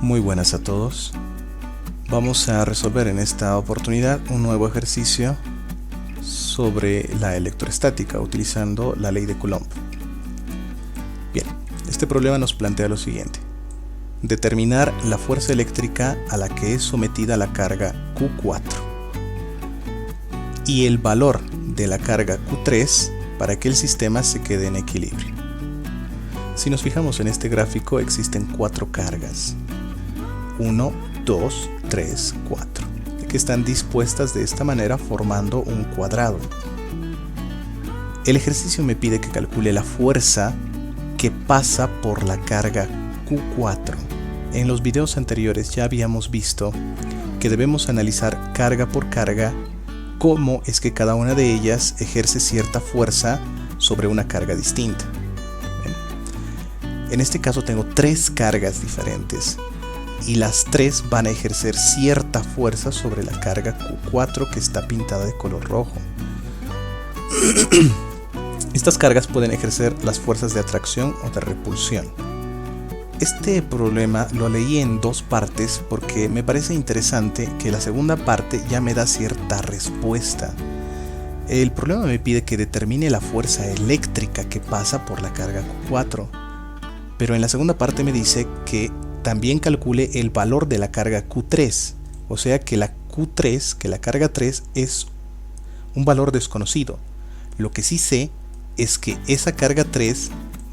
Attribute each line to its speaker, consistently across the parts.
Speaker 1: Muy buenas a todos. Vamos a resolver en esta oportunidad un nuevo ejercicio sobre la electroestática utilizando la ley de Coulomb. Bien, este problema nos plantea lo siguiente: determinar la fuerza eléctrica a la que es sometida la carga Q4 y el valor de la carga Q3 para que el sistema se quede en equilibrio. Si nos fijamos en este gráfico, existen 4 cargas: 1, 2, 3, 4, que están dispuestas de esta manera formando un cuadrado. El ejercicio me pide que calcule la fuerza que pasa por la carga Q4. En los videos anteriores ya habíamos visto que debemos analizar carga por carga, cómo es que cada una de ellas ejerce cierta fuerza sobre una carga distinta. En este caso tengo 3 cargas diferentes y las 3 van a ejercer cierta fuerza sobre la carga Q4 que está pintada de color rojo. Estas cargas pueden ejercer las fuerzas de atracción o de repulsión. Este problema lo leí en 2 partes porque me parece interesante que la segunda parte ya me da cierta respuesta. El problema me pide que determine la fuerza eléctrica que pasa por la carga Q4, pero en la segunda parte me dice que también calcule el valor de la carga Q3, o sea que la Q3, que la carga 3 es un valor desconocido. Lo que sí sé es que esa carga 3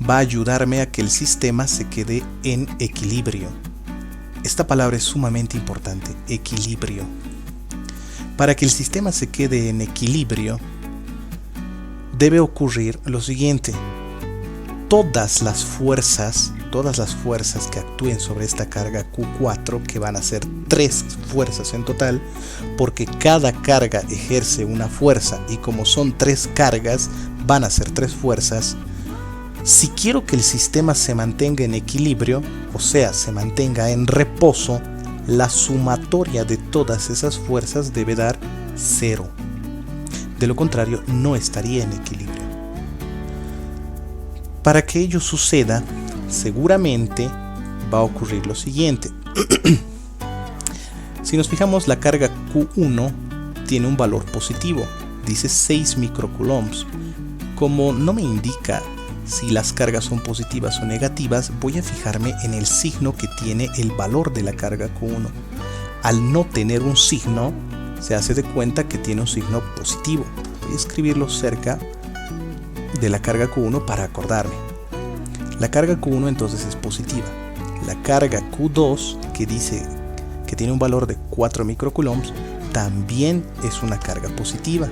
Speaker 1: va a ayudarme a que el sistema se quede en equilibrio. Esta palabra es sumamente importante, equilibrio. Para que el sistema se quede en equilibrio, debe ocurrir lo siguiente: todas las fuerzas que actúen sobre esta carga Q4, que van a ser 3 fuerzas en total, porque cada carga ejerce una fuerza y como son 3 cargas, van a ser 3 fuerzas. Si quiero que el sistema se mantenga en equilibrio, o sea, se mantenga en reposo, la sumatoria de todas esas fuerzas debe dar 0. De lo contrario, no estaría en equilibrio. Para que ello suceda, seguramente va a ocurrir lo siguiente. Si nos fijamos, la carga Q1 tiene un valor positivo, dice 6 microcoulombs. Como no me indica si las cargas son positivas o negativas, voy a fijarme en el signo que tiene el valor de la carga Q1. Al no tener un signo, se hace de cuenta que tiene un signo positivo. Voy a escribirlo cerca de la carga Q1 para acordarme. La carga Q1 entonces es positiva. La carga Q2, que dice que tiene un valor de 4 microcoulombs, también es una carga positiva.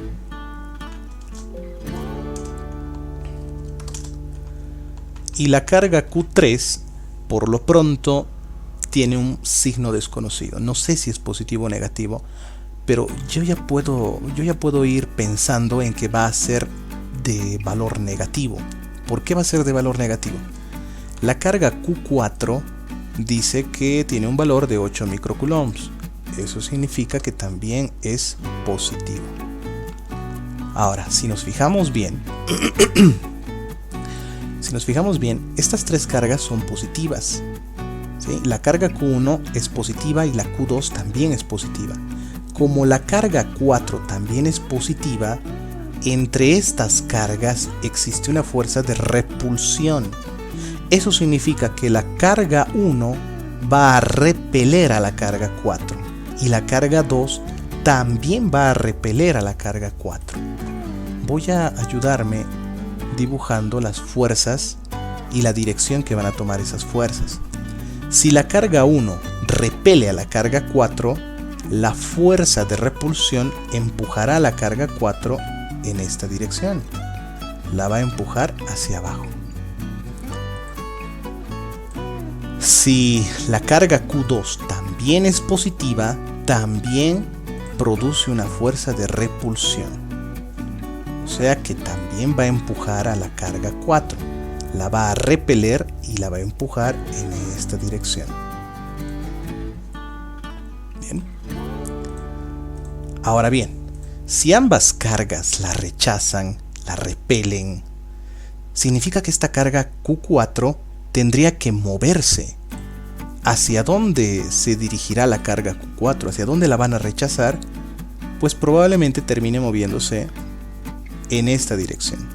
Speaker 1: Y la carga Q3, por lo pronto, tiene un signo desconocido. No sé si es positivo o negativo, pero yo ya puedo ir pensando en que va a ser de valor negativo. ¿Por qué va a ser de valor negativo? La carga Q4 dice que tiene un valor de 8 microcoulombs. Eso significa que también es positivo. Ahora, si nos fijamos bien, estas 3 cargas son positivas. ¿Sí? La carga Q1 es positiva y la Q2 también es positiva. Como la carga 4 también es positiva, entre estas cargas existe una fuerza de repulsión. Eso significa que la carga 1 va a repeler a la carga 4 y la carga 2 también va a repeler a la carga 4. Voy a ayudarme dibujando las fuerzas y la dirección que van a tomar esas fuerzas. Si la carga 1 repele a la carga 4, la fuerza de repulsión empujará a la carga 4 en esta dirección. La va a empujar hacia abajo. Si la carga Q2 también es positiva, también produce una fuerza de repulsión. O sea que también va a empujar a la carga 4. La va a repeler y la va a empujar en esta dirección. Bien. Ahora bien, si ambas cargas la rechazan, la repelen, significa que esta carga Q4 tendría que moverse ¿hacia dónde se dirigirá la carga Q4? ¿Hacia dónde la van a rechazar? Pues probablemente termine moviéndose en esta dirección.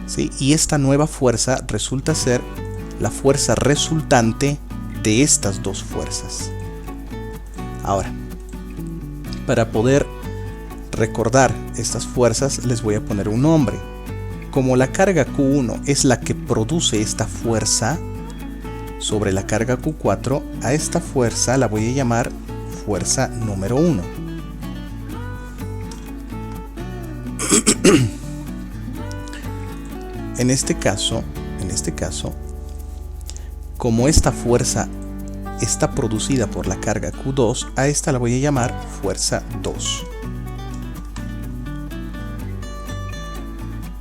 Speaker 1: ¿Sí? Y esta nueva fuerza resulta ser la fuerza resultante de estas dos fuerzas. Ahora, para poder recordar estas fuerzas les voy a poner un nombre. Como la carga Q1 es la que produce esta fuerza sobre la carga Q4, a esta fuerza la voy a llamar fuerza número 1. En este caso, como esta fuerza está producida por la carga Q2, a esta la voy a llamar fuerza 2.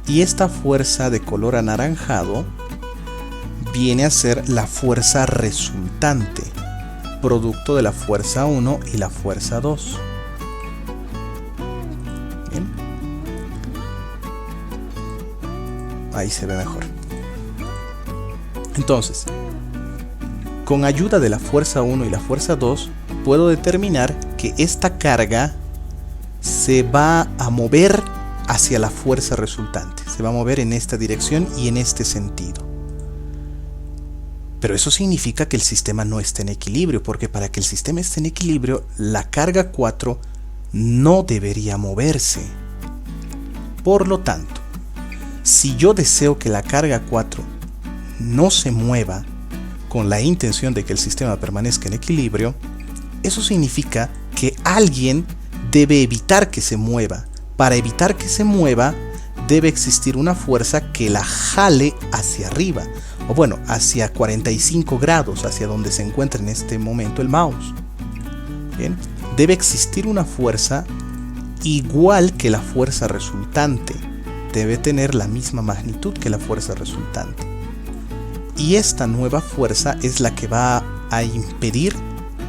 Speaker 1: Y esta fuerza de color anaranjado viene a ser la fuerza resultante, producto de la fuerza 1 y la fuerza 2. Bien. Ahí se ve mejor. Entonces, con ayuda de la fuerza 1 y la fuerza 2, puedo determinar que esta carga se va a mover hacia la fuerza resultante. Se va a mover en esta dirección y en este sentido. Pero eso significa que el sistema no está en equilibrio, porque para que el sistema esté en equilibrio, la carga 4 no debería moverse. Por lo tanto, si yo deseo que la carga 4 no se mueva con la intención de que el sistema permanezca en equilibrio, eso significa que alguien debe evitar que se mueva. Para evitar que se mueva, debe existir una fuerza que la jale hacia arriba, o bueno, hacia 45 grados, hacia donde se encuentra en este momento el mouse. Bien, debe existir una fuerza igual que la fuerza resultante. Debe tener la misma magnitud que la fuerza resultante. Y esta nueva fuerza es la que va a impedir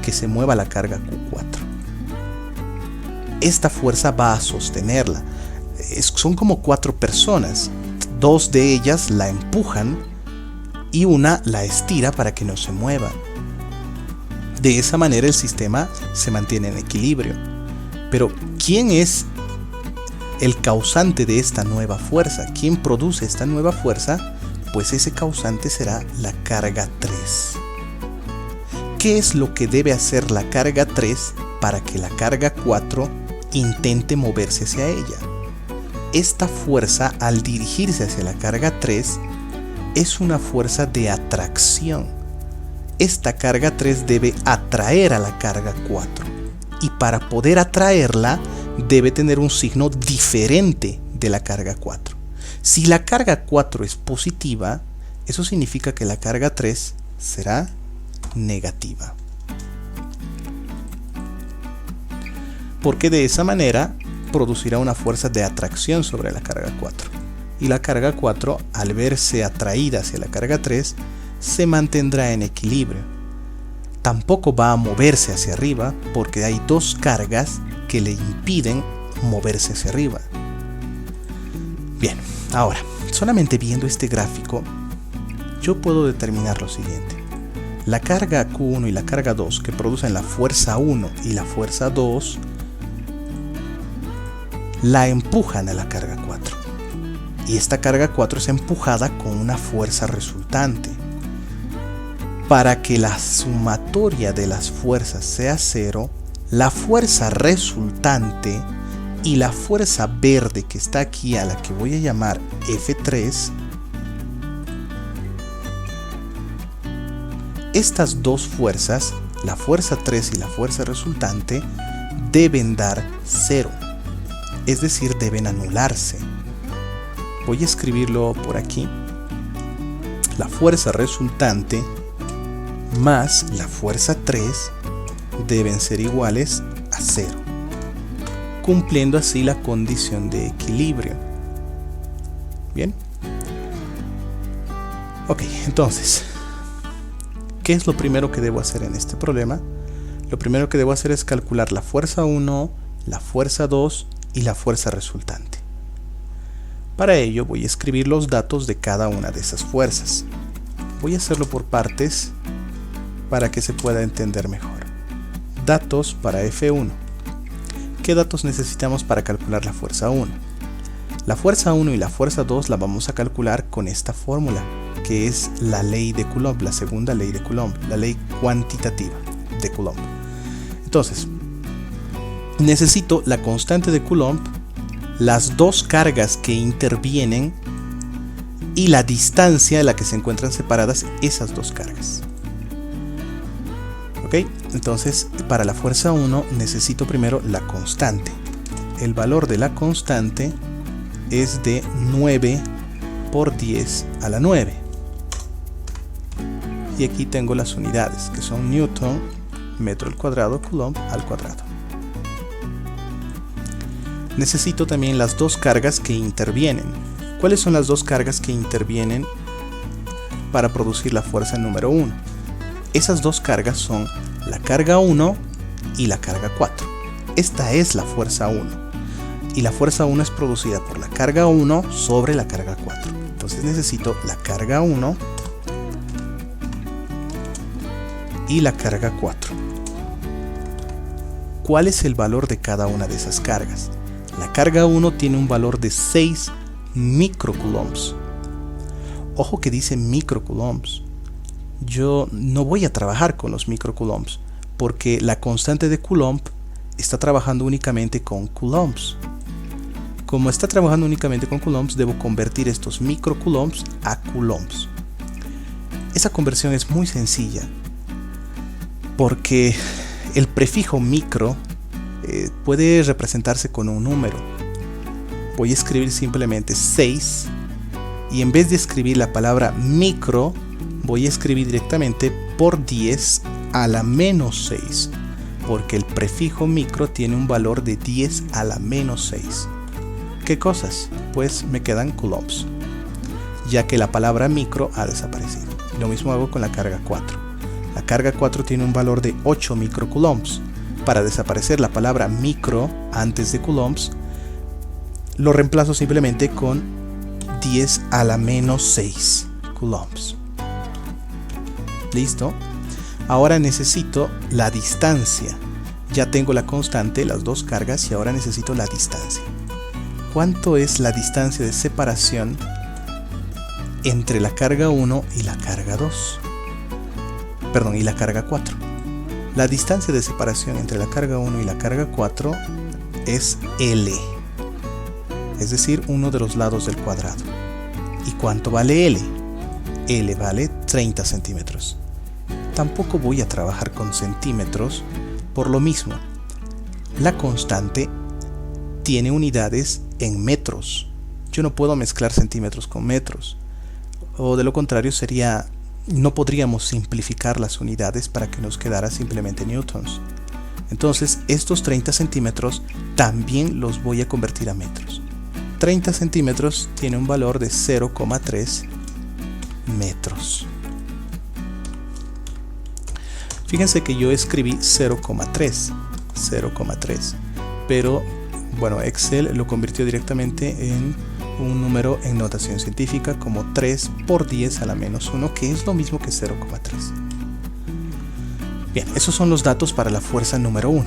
Speaker 1: que se mueva la carga Q4. Esta fuerza va a sostenerla. Son como 4 personas. 2 de ellas la empujan y una la estira para que no se mueva. De esa manera el sistema se mantiene en equilibrio. Pero ¿quién es el causante de esta nueva fuerza? ¿Quién produce esta nueva fuerza? Pues ese causante será la carga 3. ¿Qué es lo que debe hacer la carga 3 para que la carga 4 intente moverse hacia ella? Esta fuerza, al dirigirse hacia la carga 3, es una fuerza de atracción. Esta carga 3 debe atraer a la carga 4. Y para poder atraerla, debe tener un signo diferente de la carga 4. Si la carga 4 es positiva, eso significa que la carga 3 será negativa. Porque de esa manera producirá una fuerza de atracción sobre la carga 4. Y la carga 4, al verse atraída hacia la carga 3, se mantendrá en equilibrio. Tampoco va a moverse hacia arriba porque hay 2 cargas que le impiden moverse hacia arriba. Bien, ahora, solamente viendo este gráfico, yo puedo determinar lo siguiente. La carga Q1 y la carga 2 que producen la fuerza 1 y la fuerza 2 la empujan a la carga 4. Y esta carga 4 es empujada con una fuerza resultante. Para que la sumatoria de las fuerzas sea 0, la fuerza resultante y la fuerza verde que está aquí, a la que voy a llamar F3, estas dos fuerzas, la fuerza 3 y la fuerza resultante, deben dar 0. Es decir, deben anularse. Voy a escribirlo por aquí. La fuerza resultante más la fuerza 3 deben ser iguales a 0, cumpliendo así la condición de equilibrio. Bien. Ok, entonces, ¿qué es lo primero que debo hacer en este problema? Lo primero que debo hacer es calcular la fuerza 1, la fuerza 2 y la fuerza resultante. Para ello voy a escribir los datos de cada una de esas fuerzas. Voy a hacerlo por partes para que se pueda entender mejor. Datos para F1. ¿Qué datos necesitamos para calcular la fuerza 1? La fuerza 1 y la fuerza 2 la vamos a calcular con esta fórmula, que es la ley de Coulomb, la segunda ley de Coulomb, la ley cuantitativa de Coulomb. Entonces, necesito la constante de Coulomb, las dos cargas que intervienen y la distancia en la que se encuentran separadas esas dos cargas. ¿Ok? Entonces, para la fuerza 1 necesito primero la constante. El valor de la constante es de 9 por 10 a la 9. Y aquí tengo las unidades, que son Newton, metro al cuadrado, Coulomb al cuadrado. Necesito también las dos cargas que intervienen. ¿Cuáles son las dos cargas que intervienen para producir la fuerza número 1? Esas dos cargas son la carga 1 y la carga 4. Esta es la fuerza 1. Y la fuerza 1 es producida por la carga 1 sobre la carga 4. Entonces necesito la carga 1 y la carga 4. ¿Cuál es el valor de cada una de esas cargas? La carga 1 tiene un valor de 6 microcoulombs. Ojo que dice microcoulombs. Yo no voy a trabajar con los microcoulombs porque la constante de Coulomb está trabajando únicamente con coulombs. Como está trabajando únicamente con coulombs, debo convertir estos microcoulombs a coulombs. Esa conversión es muy sencilla porque el prefijo micro puede representarse con un número. Voy a escribir simplemente 6 y en vez de escribir la palabra micro, voy a escribir directamente por 10 a la menos 6, porque el prefijo micro tiene un valor de 10 a la menos 6. ¿Qué cosas? Pues me quedan coulombs, ya que la palabra micro ha desaparecido. Lo mismo hago con la carga 4. La carga 4 tiene un valor de 8 microcoulombs. Para desaparecer la palabra micro antes de coulombs, lo reemplazo simplemente con 10 a la menos 6 coulombs. ¿Listo? Ahora necesito la distancia. Ya tengo la constante, las dos cargas, y ahora necesito la distancia. ¿Cuánto es la distancia de separación entre la carga 1 y la carga 2? Perdón, y la carga 4. La distancia de separación entre la carga 1 y la carga 4 es L, es decir, uno de los lados del cuadrado. ¿Y cuánto vale L? L vale 30 centímetros. Tampoco voy a trabajar con centímetros por lo mismo. La constante tiene unidades en metros. Yo no puedo mezclar centímetros con metros. O de lo contrario no podríamos simplificar las unidades para que nos quedara simplemente newtons. Entonces estos 30 centímetros también los voy a convertir a metros. 30 centímetros tiene un valor de 0,3 metros. Fíjense que yo escribí 0,3, pero bueno, Excel lo convirtió directamente en un número en notación científica como 3 por 10 a la menos 1, que es lo mismo que 0,3. Bien, esos son los datos para la fuerza número 1.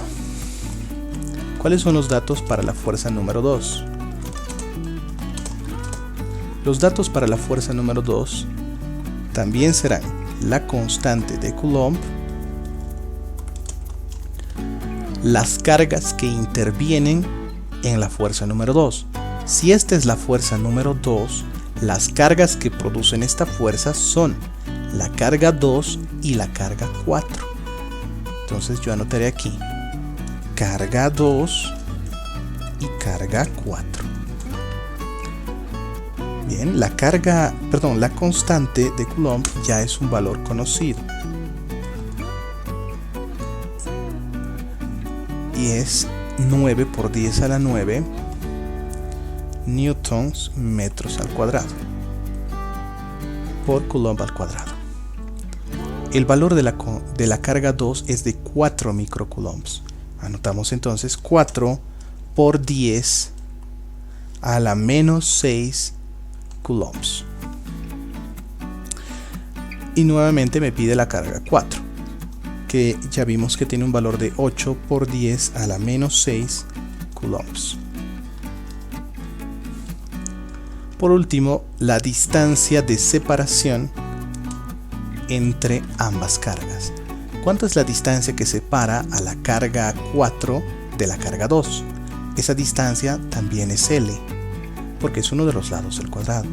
Speaker 1: ¿Cuáles son los datos para la fuerza número 2? Los datos para la fuerza número 2 también serán la constante de Coulomb, las cargas que intervienen en la fuerza número 2. Si esta es la fuerza número 2, las cargas que producen esta fuerza son la carga 2 y la carga 4. Entonces yo anotaré aquí carga 2 y carga 4. Bien, la constante de Coulomb ya es un valor conocido. Y es 9 por 10 a la 9 newtons metros al cuadrado por Coulomb al cuadrado. El valor de la carga 2 es de 4 microcoulombs. Anotamos entonces 4 por 10 a la menos 6 coulombs. y nuevamente me pide la carga 4, que ya vimos que tiene un valor de 8 por 10 a la menos 6 coulombs. Por último, la distancia de separación entre ambas cargas. ¿Cuánto es la distancia que separa a la carga 4 de la carga 2? Esa distancia también es L, porque es uno de los lados del cuadrado.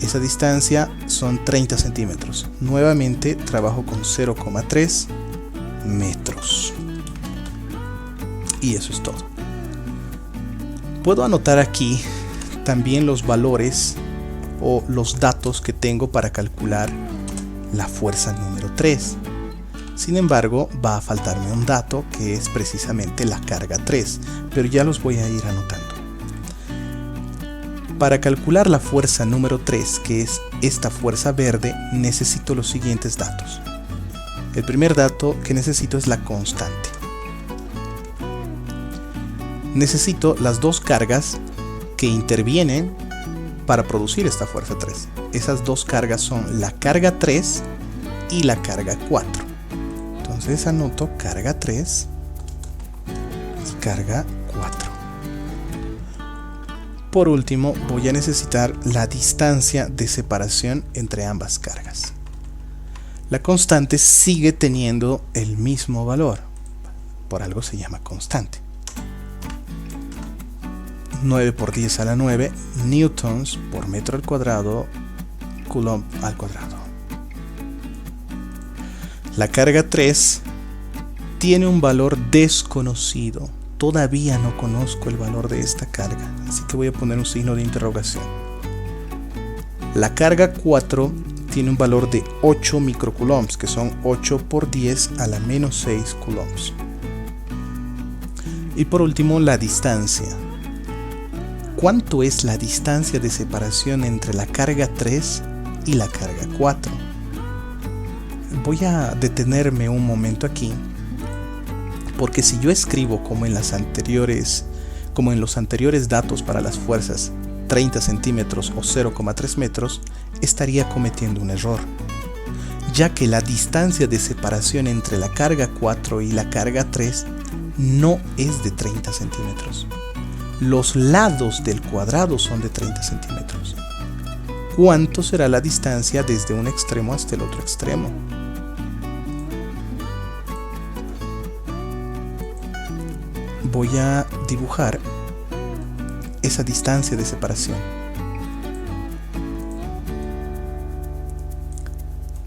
Speaker 1: Esa distancia son 30 centímetros. Nuevamente trabajo con 0,3 metros. Y eso es todo. Puedo anotar aquí también los valores o los datos que tengo para calcular la fuerza número 3. Sin embargo, va a faltarme un dato que es precisamente la carga 3, pero ya los voy a ir anotando. Para calcular la fuerza número 3, que es esta fuerza verde, necesito los siguientes datos. El primer dato que necesito es la constante. Necesito las dos cargas que intervienen para producir esta fuerza 3. Esas dos cargas son la carga 3 y la carga 4. Entonces anoto carga 3 y carga 4. Por último, voy a necesitar la distancia de separación entre ambas cargas. La constante sigue teniendo el mismo valor. Por algo se llama constante. 9 por 10 a la 9 newtons por metro al cuadrado, coulomb al cuadrado. La carga 3 tiene un valor desconocido. Todavía no conozco el valor de esta carga, así que voy a poner un signo de interrogación. La carga 4 tiene un valor de 8 microcoulombs, que son 8 por 10 a la menos 6 coulombs. Y por último, la distancia. ¿Cuánto es la distancia de separación entre la carga 3 y la carga 4? Voy a detenerme un momento aquí, porque si yo escribo como en los anteriores datos para las fuerzas 30 centímetros o 0,3 metros, estaría cometiendo un error, ya que la distancia de separación entre la carga 4 y la carga 3 no es de 30 centímetros. Los lados del cuadrado son de 30 centímetros. ¿Cuánto será la distancia desde un extremo hasta el otro extremo? Voy a dibujar esa distancia de separación.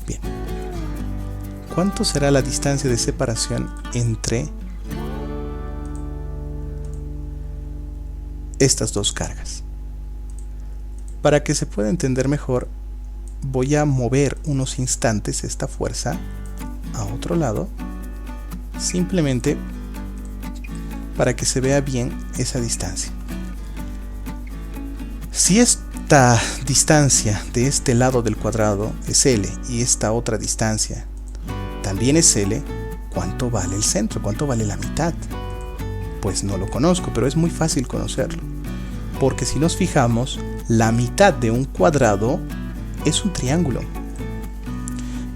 Speaker 1: Bien. ¿Cuánto será la distancia de separación entre estas dos cargas? Para que se pueda entender mejor, voy a mover unos instantes esta fuerza a otro lado, simplemente para que se vea bien esa distancia. Si esta distancia de este lado del cuadrado es L y esta otra distancia también es L, ¿cuánto vale el centro? ¿Cuánto vale la mitad? Pues no lo conozco, pero es muy fácil conocerlo. Porque si nos fijamos, la mitad de un cuadrado es un triángulo.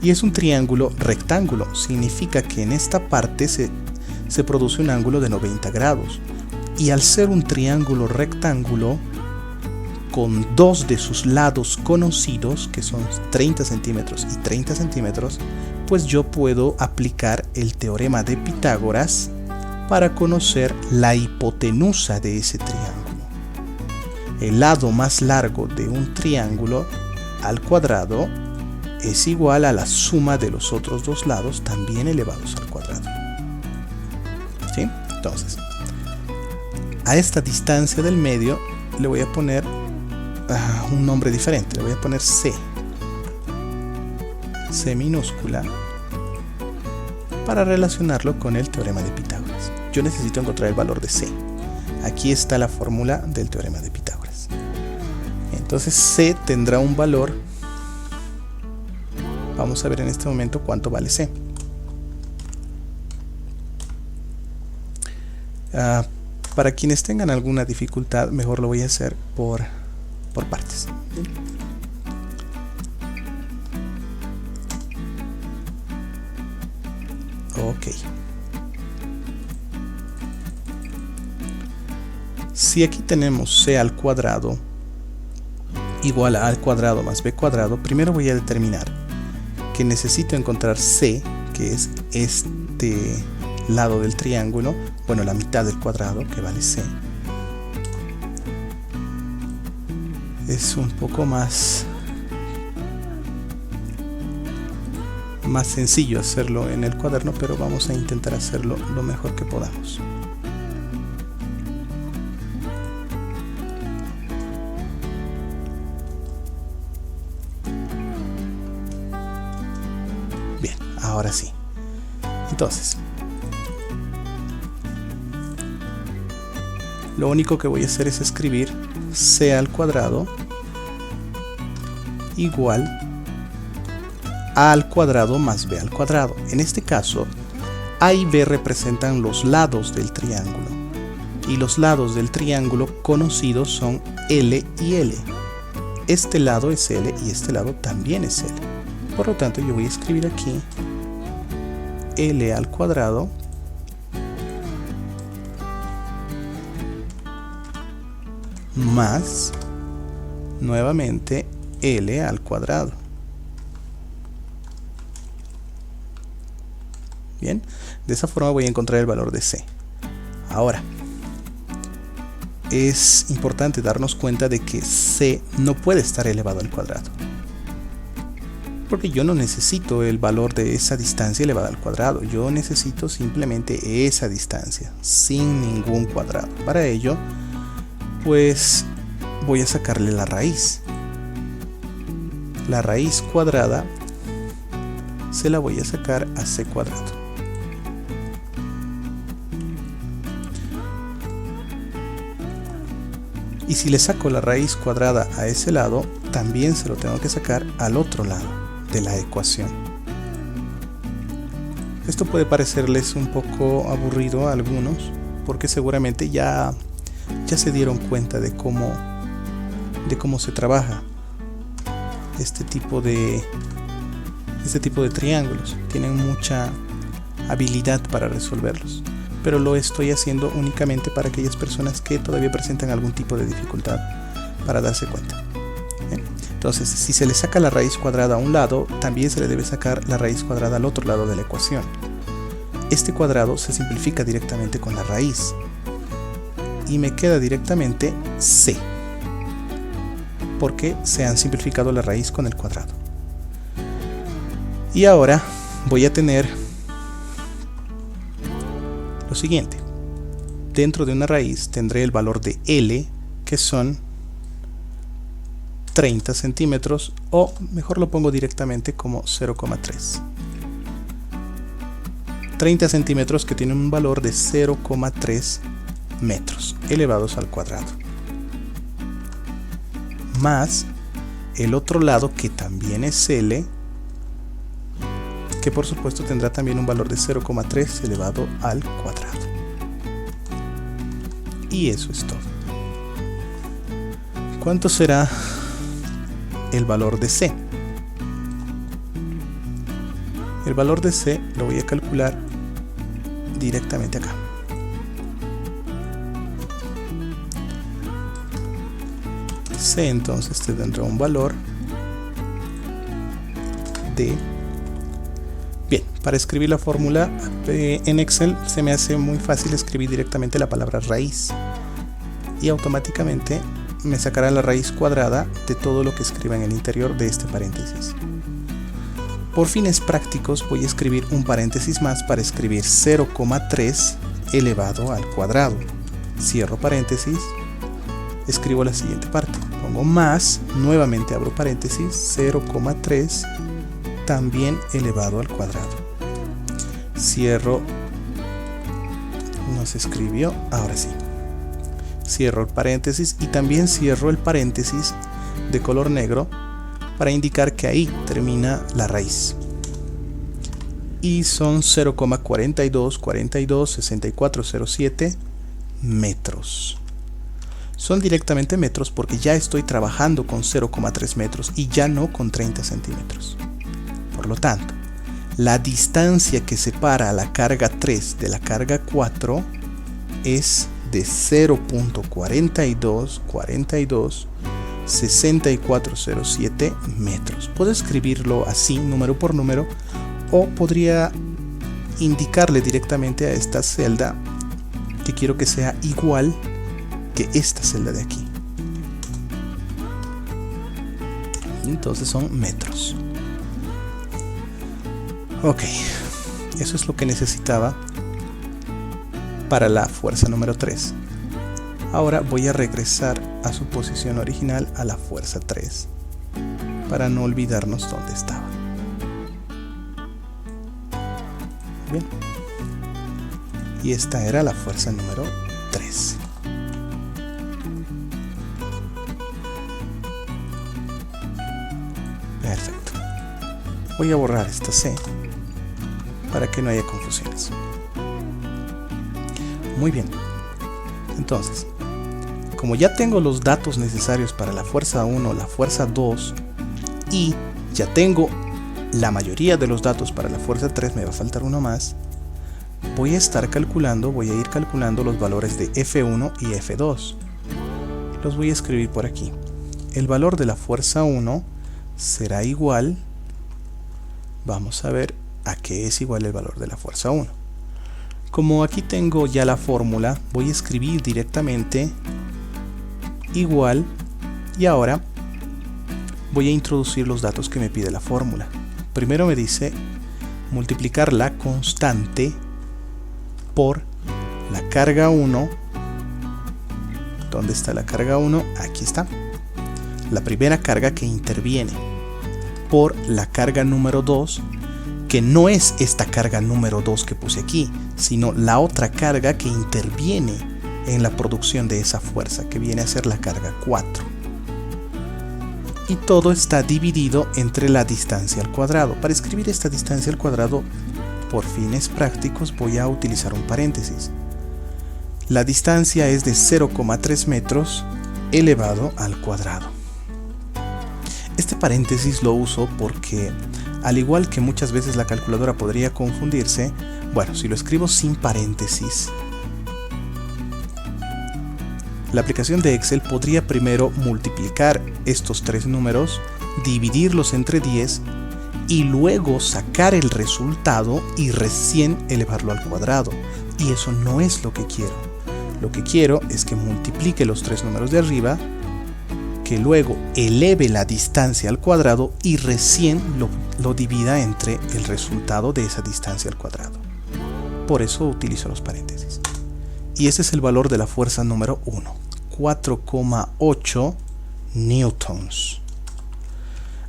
Speaker 1: Y es un triángulo rectángulo. Significa que en esta parte se produce un ángulo de 90 grados. Y al ser un triángulo rectángulo, con dos de sus lados conocidos, que son 30 centímetros y 30 centímetros, pues yo puedo aplicar el teorema de Pitágoras para conocer la hipotenusa de ese triángulo. El lado más largo de un triángulo al cuadrado es igual a la suma de los otros dos lados también elevados al cuadrado. ¿Sí? Entonces, a esta distancia del medio le voy a poner un nombre diferente. Le voy a poner C. C minúscula, para relacionarlo con el teorema de Pitágoras. Yo necesito encontrar el valor de C. Aquí está la fórmula del teorema de Pitágoras. Entonces C tendrá un valor. Vamos a ver en este momento cuánto vale C. Para quienes tengan alguna dificultad, mejor lo voy a hacer por partes. Ok. Si aquí tenemos c al cuadrado igual a a al cuadrado más b cuadrado, primero voy a determinar que necesito encontrar c, que es este lado del triángulo, bueno, la mitad del cuadrado, que vale c. Es un poco más sencillo hacerlo en el cuaderno, pero vamos a intentar hacerlo lo mejor que podamos. Bien, ahora sí. Entonces, lo único que voy a hacer es escribir c al cuadrado igual a al cuadrado más b al cuadrado. En este caso, a y b representan los lados del triángulo, y los lados del triángulo conocidos son L y L. Este lado es L y este lado también es L. Por lo tanto, yo voy a escribir aquí L al cuadrado más nuevamente L al cuadrado. Bien, de esa forma voy a encontrar el valor de c. Ahora, es importante darnos cuenta de que c no puede estar elevado al cuadrado, porque yo no necesito el valor de esa distancia elevada al cuadrado. Yo necesito simplemente esa distancia sin ningún cuadrado. Para ello, pues voy a sacarle la raíz. La raíz cuadrada se la voy a sacar a c cuadrado. Y si le saco la raíz cuadrada a ese lado, también se lo tengo que sacar al otro lado de la ecuación. Esto puede parecerles un poco aburrido a algunos, porque seguramente ya se dieron cuenta de cómo se trabaja este tipo de triángulos. Tienen mucha habilidad para resolverlos, pero lo estoy haciendo únicamente para aquellas personas que todavía presentan algún tipo de dificultad para darse cuenta. Bien. Entonces, si se le saca la raíz cuadrada a un lado, también se le debe sacar la raíz cuadrada al otro lado de la ecuación. Este cuadrado se simplifica directamente con la raíz y me queda directamente c, porque se han simplificado la raíz con el cuadrado. Y ahora voy a tener lo siguiente: dentro de una raíz tendré el valor de L, que son 30 centímetros, o mejor lo pongo directamente como 0,3. 30 centímetros, que tienen un valor de 0,3 metros elevados al cuadrado, más el otro lado, que también es L, que por supuesto tendrá también un valor de 0,3 elevado al cuadrado. Y eso es todo. ¿Cuánto será el valor de c? El valor de c lo voy a calcular directamente acá. C entonces tendrá un valor de... Bien, para escribir la fórmula en Excel se me hace muy fácil escribir directamente la palabra raíz, y automáticamente me sacará la raíz cuadrada de todo lo que escriba en el interior de este paréntesis. Por fines prácticos voy a escribir un paréntesis más para escribir 0,3 elevado al cuadrado. Cierro paréntesis, escribo la siguiente parte, pongo más, nuevamente abro paréntesis, 0,3 también elevado al cuadrado. Cierro, no se escribió, ahora sí. Cierro el paréntesis y también cierro el paréntesis de color negro para indicar que ahí termina la raíz. Y son 0,42426407 metros. Son directamente metros porque ya estoy trabajando con 0,3 metros y ya no con 30 centímetros. Por lo tanto, la distancia que separa a la carga 3 de la carga 4 es de 0.426407 metros. Puedo escribirlo así, número por número, o podría indicarle directamente a esta celda que quiero que sea igual que esta celda de aquí. Entonces son metros. Ok, eso es lo que necesitaba para la fuerza número 3. Ahora voy a regresar a su posición original, a la fuerza 3, para no olvidarnos dónde estaba. Bien. Y esta era la fuerza número 3. Perfecto. Voy a borrar esta C para que no haya confusiones. Muy bien. Entonces, como ya tengo los datos necesarios para la fuerza 1, la fuerza 2 y ya tengo la mayoría de los datos para la fuerza 3, me va a faltar uno más. Voy a ir calculando los valores de F1 y F2. Los voy a escribir por aquí. El valor de la fuerza 1 será igual, vamos a ver a qué es igual el valor de la fuerza 1. Como aquí tengo ya la fórmula, voy a escribir directamente igual y ahora voy a introducir los datos que me pide la fórmula. Primero me dice multiplicar la constante por la carga 1. ¿Dónde está la carga 1? Aquí está. La primera carga que interviene, por la carga número 2, que no es esta carga número 2 que puse aquí, sino la otra carga que interviene en la producción de esa fuerza, que viene a ser la carga 4. Y todo está dividido entre la distancia al cuadrado. Para escribir esta distancia al cuadrado, por fines prácticos, voy a utilizar un paréntesis. La distancia es de 0,3 metros elevado al cuadrado. Este paréntesis lo uso porque, al igual que muchas veces la calculadora podría confundirse, bueno, si lo escribo sin paréntesis, la aplicación de Excel podría primero multiplicar estos tres números, dividirlos entre 10 y luego sacar el resultado y recién elevarlo al cuadrado. Y eso no es lo que quiero. Lo que quiero es que multiplique los tres números de arriba, que luego eleve la distancia al cuadrado y recién lo divida entre el resultado de esa distancia al cuadrado. Por eso utilizo los paréntesis. Y ese es el valor de la fuerza número 1, 4,8 newtons.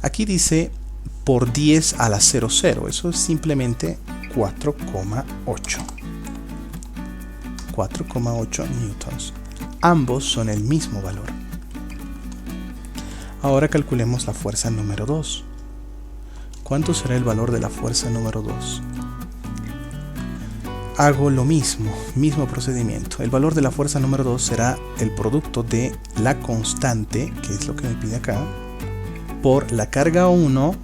Speaker 1: Aquí dice por 10 a la 00, eso es simplemente 4,8. 4,8 newtons. Ambos son el mismo valor. Ahora calculemos la fuerza número 2. ¿Cuánto será el valor de la fuerza número 2? Hago lo mismo procedimiento. El valor de la fuerza número 2 será el producto de la constante, que es lo que me pide acá, por la carga 1,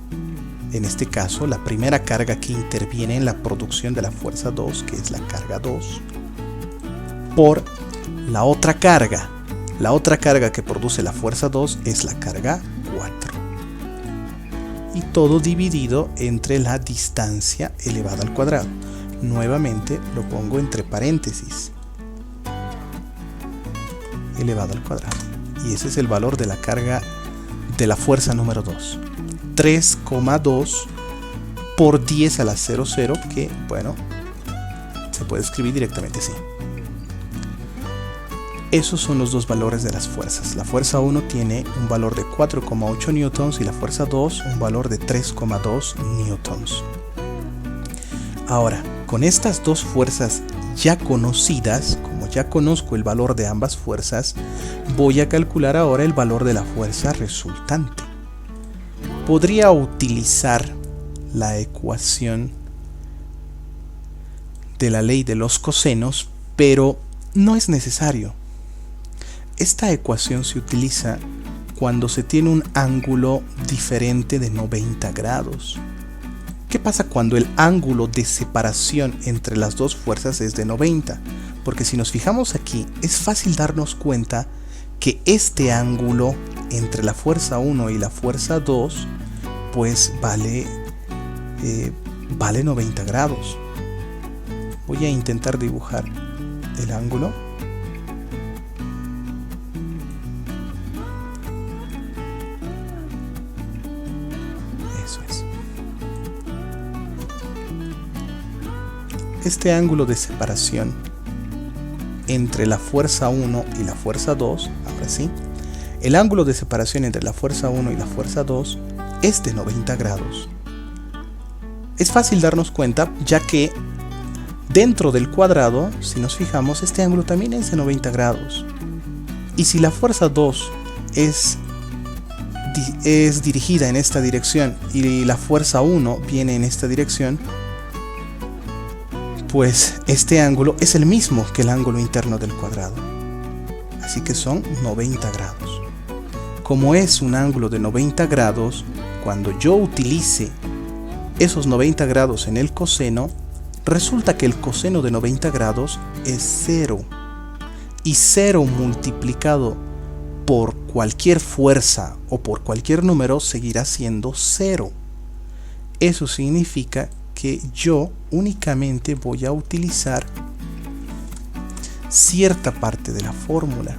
Speaker 1: en este caso la primera carga que interviene en la producción de la fuerza 2, que es la carga 2, por la otra carga. La otra carga que produce la fuerza 2 es la carga 4. Y todo dividido entre la distancia elevada al cuadrado. Nuevamente lo pongo entre paréntesis. Elevado al cuadrado. Y ese es el valor de la carga de la fuerza número 2. 3,2 por 10 a la 00, que bueno, se puede escribir directamente así. Esos son los dos valores de las fuerzas. La fuerza 1 tiene un valor de 4,8 newtons y la fuerza 2 un valor de 3,2 newtons. Ahora, con estas dos fuerzas ya conocidas, como ya conozco el valor de ambas fuerzas, voy a calcular ahora el valor de la fuerza resultante. Podría utilizar la ecuación de la ley de los cosenos, pero no es necesario. Esta ecuación se utiliza cuando se tiene un ángulo diferente de 90 grados. ¿Qué pasa cuando el ángulo de separación entre las dos fuerzas es de 90? Porque si nos fijamos aquí, es fácil darnos cuenta que este ángulo entre la fuerza 1 y la fuerza 2 pues vale 90 grados. Voy a intentar dibujar el ángulo. Eso es. Este ángulo de separación entre la fuerza 1 y la fuerza 2, ahora sí, el ángulo de separación entre la fuerza 1 y la fuerza 2 es de 90 grados. Es fácil darnos cuenta ya que dentro del cuadrado, si nos fijamos, este ángulo también es de 90 grados. Y si la fuerza 2 es dirigida en esta dirección y la fuerza 1 viene en esta dirección, pues este ángulo es el mismo que el ángulo interno del cuadrado. Así que son 90 grados. Como es un ángulo de 90 grados, cuando yo utilice esos 90 grados en el coseno, resulta que el coseno de 90 grados es 0. Y 0 multiplicado por cualquier fuerza o por cualquier número seguirá siendo 0. Eso significa que yo únicamente voy a utilizar cierta parte de la fórmula.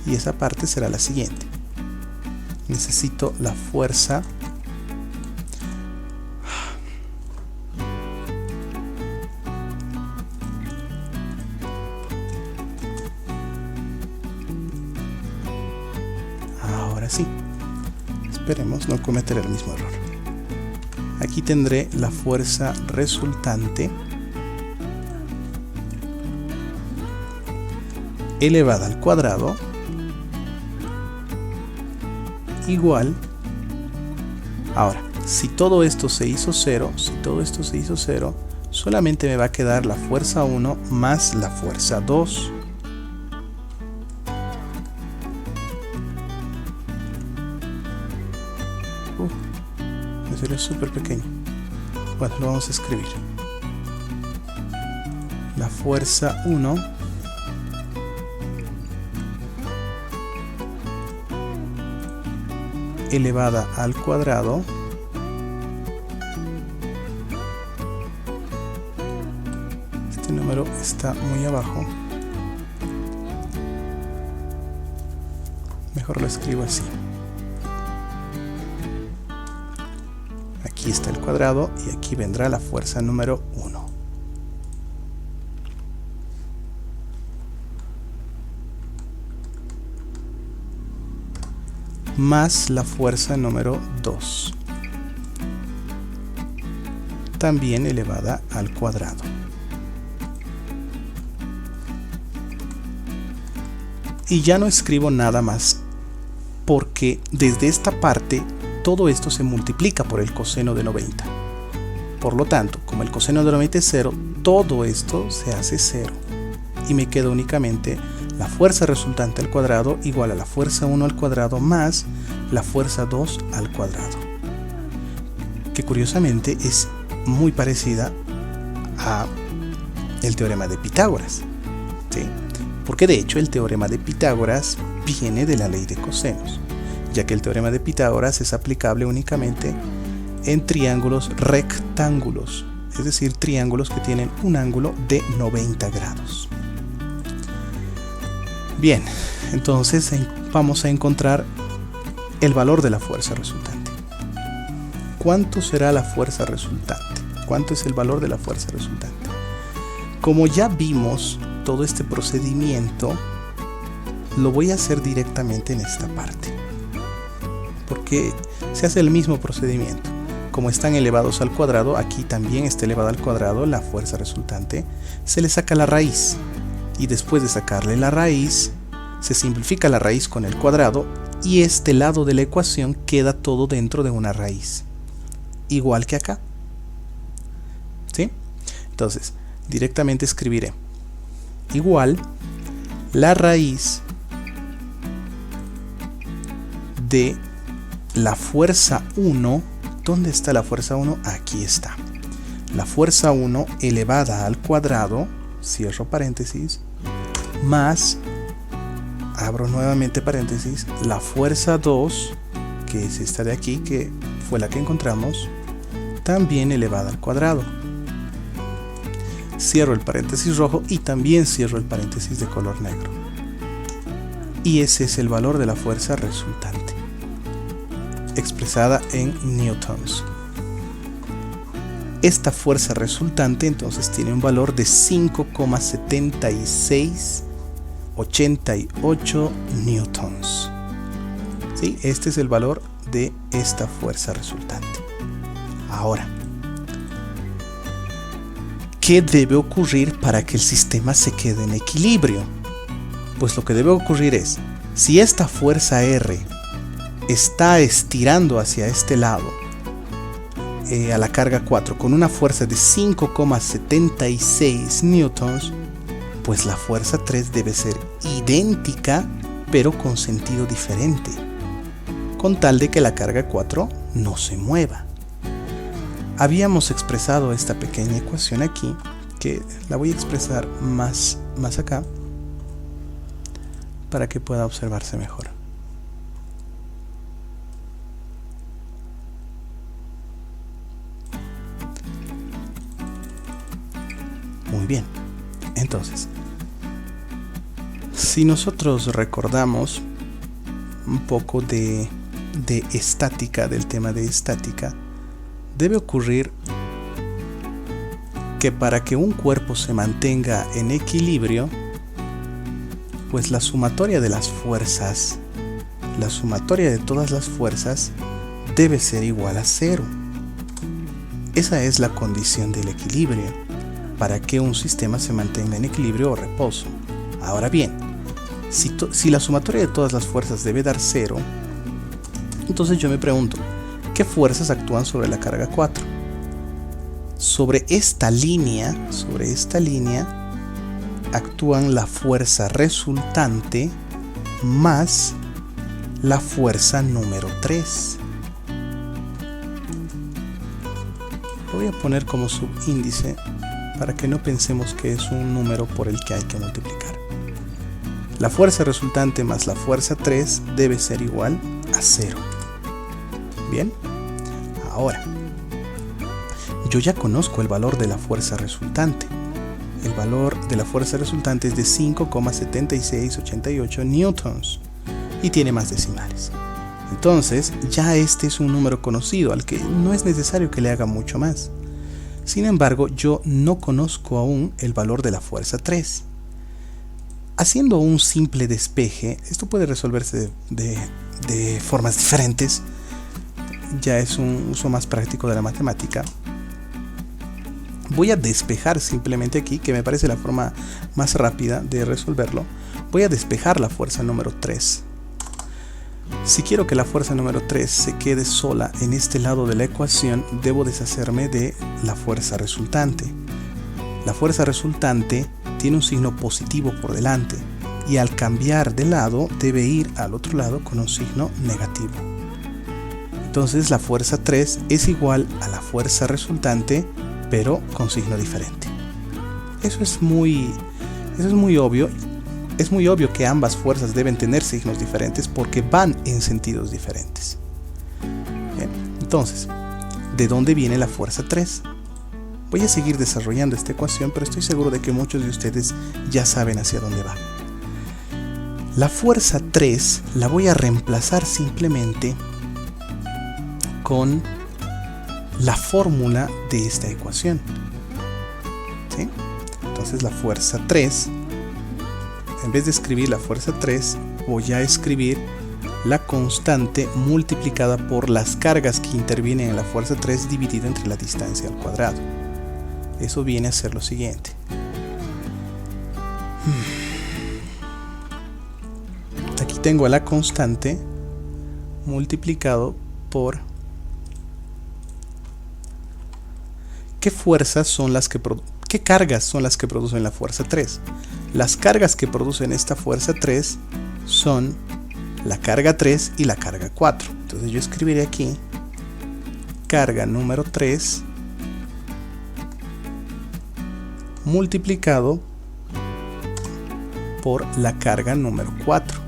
Speaker 1: Y esa parte será la siguiente. Necesito la fuerza ahora sí. Esperemos no cometer el mismo error. Aquí tendré la fuerza resultante elevada al cuadrado igual. Ahora, si todo esto se hizo 0, solamente me va a quedar la fuerza 1 más la fuerza 2. Me salió súper pequeño. Bueno, lo vamos a escribir. La fuerza 1 elevada al cuadrado este número está muy abajo, mejor lo escribo así. Aquí está el cuadrado y aquí vendrá la fuerza número 1. Más la fuerza número 2, también elevada al cuadrado. Y ya no escribo nada más, porque desde esta parte todo esto se multiplica por el coseno de 90. Por lo tanto, como el coseno de 90 es 0, todo esto se hace 0. Y me queda únicamente la fuerza resultante al cuadrado igual a la fuerza 1 al cuadrado más la fuerza 2 al cuadrado. Que curiosamente es muy parecida a el teorema de Pitágoras, ¿sí? Porque de hecho el teorema de Pitágoras viene de la ley de cosenos, ya que el teorema de Pitágoras es aplicable únicamente en triángulos rectángulos, es decir, triángulos que tienen un ángulo de 90 grados. Bien, entonces vamos a encontrar el valor de la fuerza resultante. ¿Cuánto será la fuerza resultante? ¿Cuánto es el valor de la fuerza resultante? Como ya vimos todo este procedimiento, lo voy a hacer directamente en esta parte, porque se hace el mismo procedimiento. Como están elevados al cuadrado, aquí también está elevada al cuadrado la fuerza resultante. Se le saca la raíz y después de sacarle la raíz se simplifica la raíz con el cuadrado y este lado de la ecuación queda todo dentro de una raíz, igual que acá, ¿sí? Entonces directamente escribiré igual la raíz de la fuerza 1, ¿dónde está la fuerza 1? Aquí está. La fuerza 1 elevada al cuadrado, cierro paréntesis, más, abro nuevamente paréntesis, la fuerza 2, que es esta de aquí, que fue la que encontramos, también elevada al cuadrado. Cierro el paréntesis rojo y también cierro el paréntesis de color negro. Y ese es el valor de la fuerza resultante, expresada en newtons. Esta fuerza resultante entonces tiene un valor de 5,7688 newtons. ¿Sí? Este es el valor de esta fuerza resultante. Ahora, ¿qué debe ocurrir para que el sistema se quede en equilibrio? Pues lo que debe ocurrir es, si esta fuerza R está estirando hacia este lado, a la carga 4 con una fuerza de 5,76 newtons, pues la fuerza 3 debe ser idéntica pero con sentido diferente, con tal de que la carga 4 no se mueva. Habíamos expresado esta pequeña ecuación aquí, que la voy a expresar más acá para que pueda observarse mejor. Muy bien, entonces, si nosotros recordamos un poco de estática, del tema de estática, debe ocurrir que para que un cuerpo se mantenga en equilibrio, pues la sumatoria de las fuerzas, la sumatoria de todas las fuerzas debe ser igual a 0. Esa es la condición del equilibrio, para que un sistema se mantenga en equilibrio o reposo. Ahora bien, si la sumatoria de todas las fuerzas debe dar 0, entonces yo me pregunto, ¿qué fuerzas actúan sobre la carga 4? Sobre esta línea actúan la fuerza resultante más la fuerza número 3. Lo voy a poner como subíndice para que no pensemos que es un número por el que hay que multiplicar. La fuerza resultante más la fuerza 3 debe ser igual a 0. Bien, ahora, yo ya conozco el valor de la fuerza resultante. El valor de la fuerza resultante es de 5,7688 newtons y tiene más decimales. Entonces, ya este es un número conocido al que no es necesario que le haga mucho más. Sin embargo, yo no conozco aún el valor de la fuerza 3. Haciendo un simple despeje, esto puede resolverse de formas diferentes, ya es un uso más práctico de la matemática. Voy a despejar simplemente aquí, que me parece la forma más rápida de resolverlo. Voy a despejar la fuerza número 3. Si quiero que la fuerza número 3 se quede sola en este lado de la ecuación, debo deshacerme de la fuerza resultante. La fuerza resultante tiene un signo positivo por delante y al cambiar de lado debe ir al otro lado con un signo negativo. Entonces la fuerza 3 es igual a la fuerza resultante, pero con signo diferente. Eso es muy obvio. Es muy obvio que ambas fuerzas deben tener signos diferentes porque van en sentidos diferentes. Bien, entonces, ¿de dónde viene la fuerza 3? Voy a seguir desarrollando esta ecuación, pero estoy seguro de que muchos de ustedes ya saben hacia dónde va. La fuerza 3 la voy a reemplazar simplemente con la fórmula de esta ecuación. ¿Sí? Entonces la fuerza 3, en vez de escribir la fuerza 3, voy a escribir la constante multiplicada por las cargas que intervienen en la fuerza 3 dividida entre la distancia al cuadrado. Eso viene a ser lo siguiente. Aquí tengo a la constante multiplicado por ¿qué fuerzas son las que qué cargas son las que producen la fuerza 3? Las cargas que producen esta fuerza 3 son la carga 3 y la carga 4. Entonces yo escribiré aquí carga número 3 multiplicado por la carga número 4.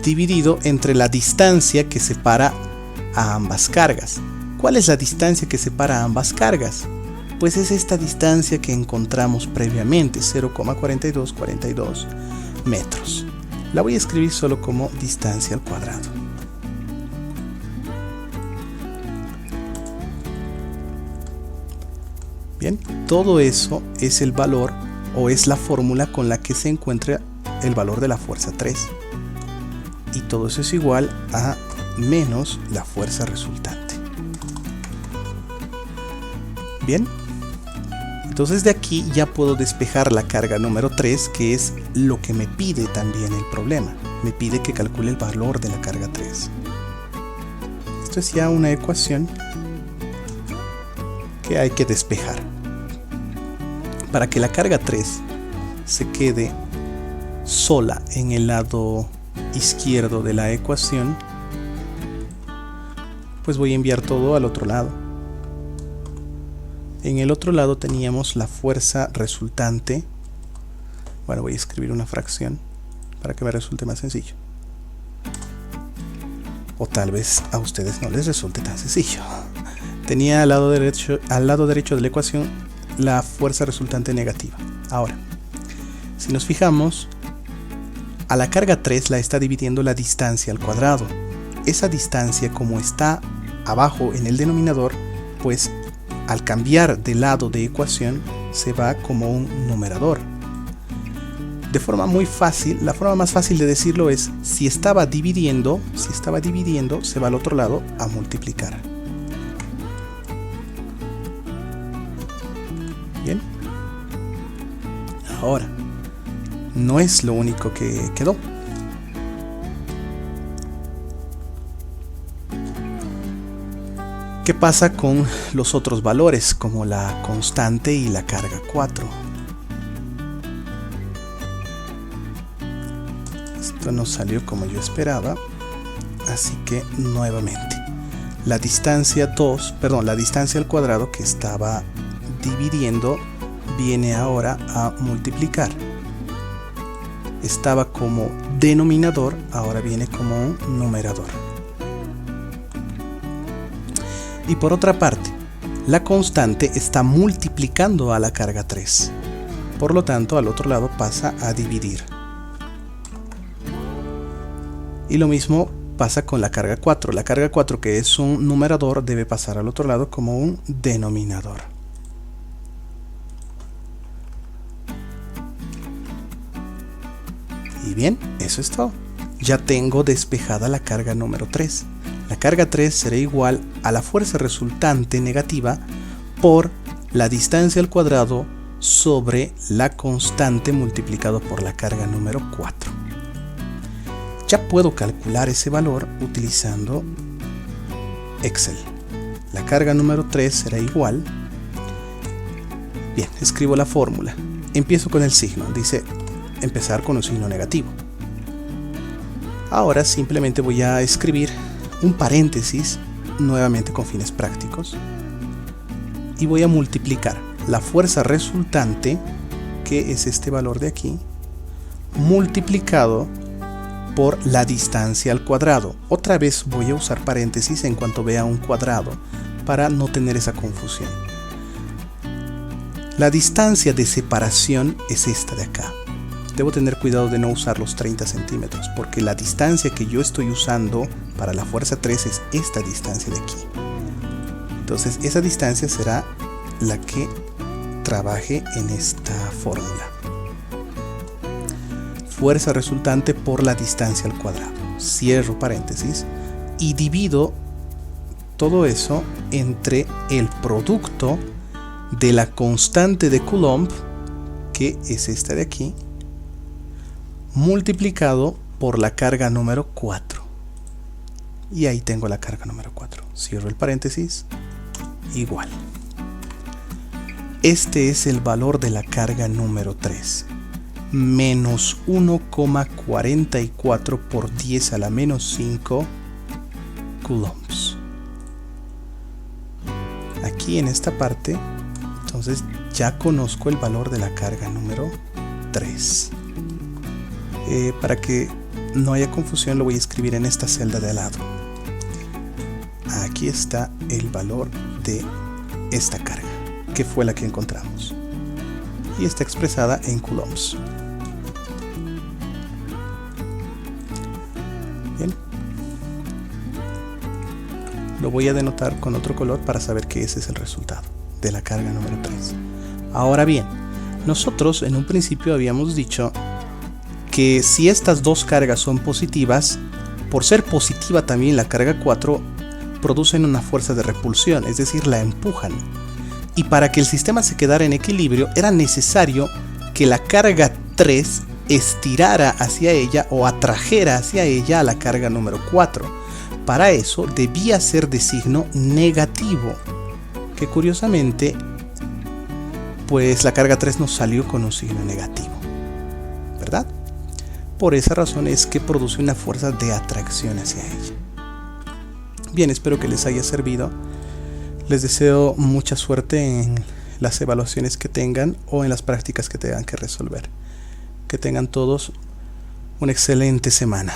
Speaker 1: Dividido entre la distancia que separa a ambas cargas. ¿Cuál es la distancia que separa a ambas cargas? Pues es esta distancia que encontramos previamente, 0,4242 metros. La voy a escribir solo como distancia al cuadrado. Bien, todo eso es el valor o es la fórmula con la que se encuentra el valor de la fuerza 3. Y todo eso es igual a menos la fuerza resultante. Bien, entonces de aquí ya puedo despejar la carga número 3, que es lo que me pide también el problema. Me pide que calcule el valor de la carga 3. Esto es ya una ecuación que hay que despejar. Para que la carga 3 se quede sola en el lado izquierdo de la ecuación, pues voy a enviar todo al otro lado. En el otro lado teníamos la fuerza resultante. Bueno, voy a escribir una fracción para que me resulte más sencillo. O tal vez a ustedes no les resulte tan sencillo. Tenía al lado derecho de la ecuación la fuerza resultante negativa. Ahora, si nos fijamos, a la carga 3 la está dividiendo la distancia al cuadrado. Esa distancia, como está abajo en el denominador, pues al cambiar de lado de ecuación se va como un numerador. De forma muy fácil, la forma más fácil de decirlo es, si estaba dividiendo, se va al otro lado a multiplicar. Bien. Ahora, no es lo único que quedó. ¿Qué pasa con los otros valores, como la constante y la carga 4? Esto no salió como yo esperaba, así que nuevamente la distancia al cuadrado que estaba dividiendo viene ahora a multiplicar. Estaba como denominador, ahora viene como un numerador. Y por otra parte, la constante está multiplicando a la carga 3. Por lo tanto, al otro lado pasa a dividir. Y lo mismo pasa con la carga 4. La carga 4, que es un numerador, debe pasar al otro lado como un denominador. Y bien, eso es todo. Ya tengo despejada la carga número 3. La carga 3 será igual a la fuerza resultante negativa por la distancia al cuadrado sobre la constante multiplicado por la carga número 4. Ya puedo calcular ese valor utilizando Excel. La carga número 3 será igual. Bien, escribo la fórmula. Empiezo con el signo. Dice empezar con un signo negativo. Ahora simplemente voy a escribir un paréntesis, nuevamente con fines prácticos, y voy a multiplicar la fuerza resultante, que es este valor de aquí, multiplicado por la distancia al cuadrado. Otra vez voy a usar paréntesis en cuanto vea un cuadrado para no tener esa confusión. La distancia de separación es esta de acá. Debo tener cuidado de no usar los 30 centímetros, porque la distancia que yo estoy usando para la fuerza 3 es esta distancia de aquí. Entonces esa distancia será la que trabaje en esta fórmula. Fuerza resultante por la distancia al cuadrado. Cierro paréntesis y divido todo eso entre el producto de la constante de Coulomb, que es esta de aquí, multiplicado por la carga número 4. Y ahí tengo la carga número 4. Cierro el paréntesis. Igual. Este es el valor de la carga número 3. Menos 1,44 por 10 a la menos 5 coulombs. Aquí en esta parte, entonces ya conozco el valor de la carga número 3. Para que no haya confusión, lo voy a escribir en esta celda de al lado. Aquí está el valor de esta carga, que fue la que encontramos, y está expresada en coulombs. Bien, lo voy a denotar con otro color para saber que ese es el resultado de la carga número 3. Ahora bien, nosotros en un principio habíamos dicho que si estas dos cargas son positivas, por ser positiva también la carga 4, producen una fuerza de repulsión, es decir, la empujan. Y para que el sistema se quedara en equilibrio era necesario que la carga 3 estirara hacia ella o atrajera hacia ella a la carga número 4. Para eso debía ser de signo negativo, que curiosamente pues la carga 3 nos salió con un signo negativo, ¿verdad? Por esa razón es que produce una fuerza de atracción hacia ella. Bien, espero que les haya servido. Les deseo mucha suerte en las evaluaciones que tengan o en las prácticas que tengan que resolver. Que tengan todos una excelente semana.